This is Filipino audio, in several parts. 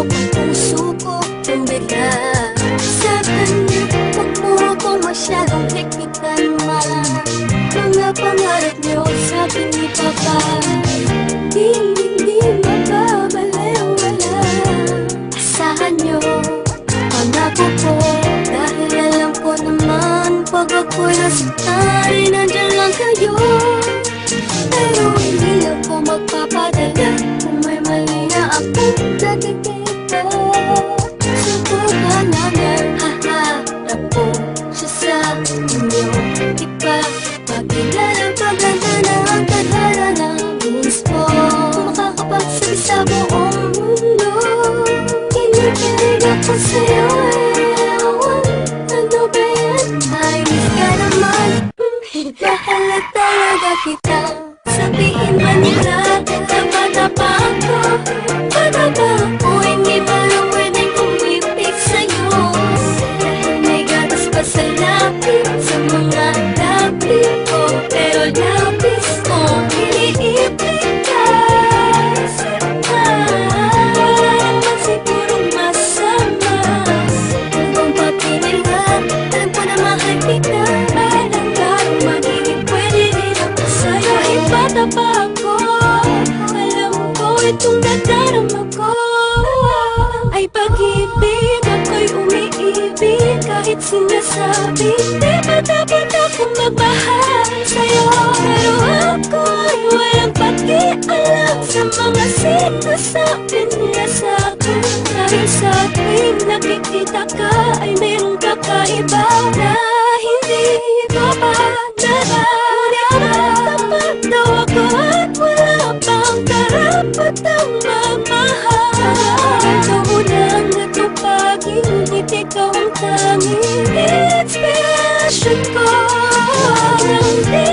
Nahulog ang puso ko ng bigla sa kanya. Huwag mo akong masyadong hikitan man. Mga pangarap niyo sa akin ni Papa, hindi mababalewala. Asahan niyo pangako ko, dahil alam ko naman pag ako'y nasaktan ay nandyan lang kayo. Pero hindi ako magpapadala kung may mali na akong nakikita. Subukan namin, haharap ko siya sa inyo. Di ba makilala paganda na ang tadhana ng mismo? Kung makakapagsabi sa buong mundo, kinikilig ako sa'yo. Ano ba yan? Ayos ka naman. Mahal na talaga kita. Sabihin man nila, bata pa ako. Bata pa ako, hindi pa lang pwedeng umibig sa'yo. Dahil may gatas pa sa lapis, sa mga lapis ko. Pero lapis ko, iniibig ka. Wala naman sigurong masama. Kung papilin ka, alam ko na mahal kita. Balang larong magiging pwede rin ako sa'yo. Kahit bata pa ako, alam ko itong nadarama ko ay pag-ibig. Ako'y umiibig kahit sinasabi di ba dapat akong magmahal sa'yo? Pero ako'y walang pakialam sa mga sinasabi nila sa'kin. Dahil sa tuwing nakikita ka ay mayroong kakaiba na hindi ko pa nararamdaman. Tapat daw ako at wala pang karapatang magmahal. Ikaw lang natupag, ngunit ikaw ang tanging inspiration ko. Nang di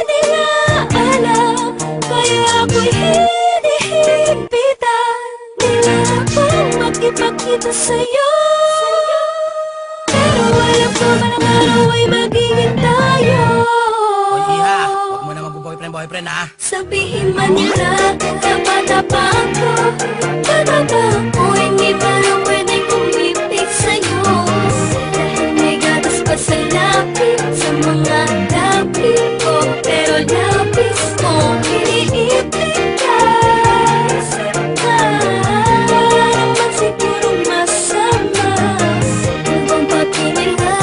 nila alam, kaya ako'y hinihipitan nila akong makipagkita sa'yo. Pero alam ko man ang araw ay magiging tayo. O Iha, huwag mo na mag-boyfriend ha. Sabihin man nila, bata pa ako. Bata pa ako, hindi pa lang pwedeng umibig sa'yo. Dahil may gatas pa sa lapis, sa mga lapis ko. Pero lapis ko, iniibig ka. Wala naman sigurong masama. Kung papilin ka,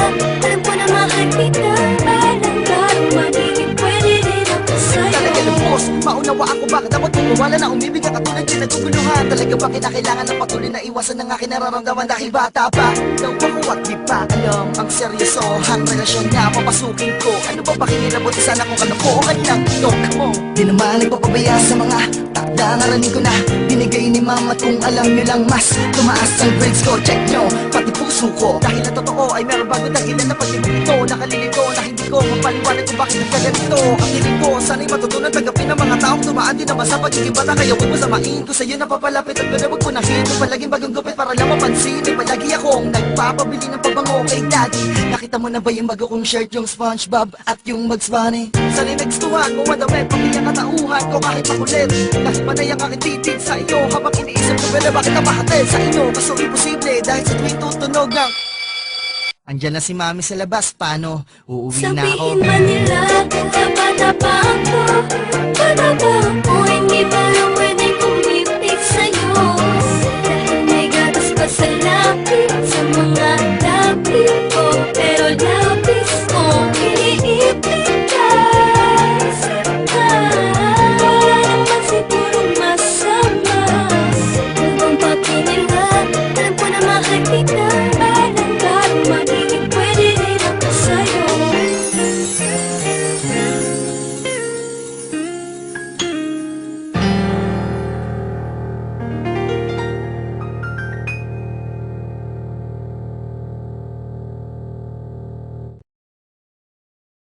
alam ko na mahal kita. Balang larong magiging pwede rin ako sa'yo. Talaga lubos, maunawa ako bakit dapat wala na umibig ka katulad din naguguluhan. Talaga ba kinakailangan ng patuloy na iwasan ng aking nararamdaman dahil bata pa daw ako at di pa alam ang seryosohang relasyon na papasukin ko. Ano ba pakinilabot sana kung kalokohan lang tok mo? Di naman nagpapabaya sa mga takda, narinig ko na binigay ni mama at kung alam nyo lang mas tumaas ang grades ko. Check nyo, pati puso ko. Dahil ang totoo ay meron bago dahilan na pag-ibig ito. Nakalilito na hindi ko mapaliwanag kung bakit nagkaganito. Ang hiling ko, sana'y matutunan tanggapin ng mga taong tumaan din naman sa pagiging bata. Kaya huwag mo samain ko sa'yo napapalapit at ganawag ko na hito. Palaging bagong gupit para lang mapansin. Ay palagi akong nagpapabili ng pabango kay daddy. Nakita mo na ba yung bago kong shirt, yung SpongeBob at yung Bugs Bunny? Sana'y nagstuhan mo madamit, pamilya katauhan ko kahit makulit. Dahil panay ang aking titig sa iyo habang iniisip ko pwede bakit napahatid sa inyo. Kaso imposible dahil sa tuwing tutunog ng andyan na si mami sa labas, paano? Uuwi na ako. Sabihin man nila,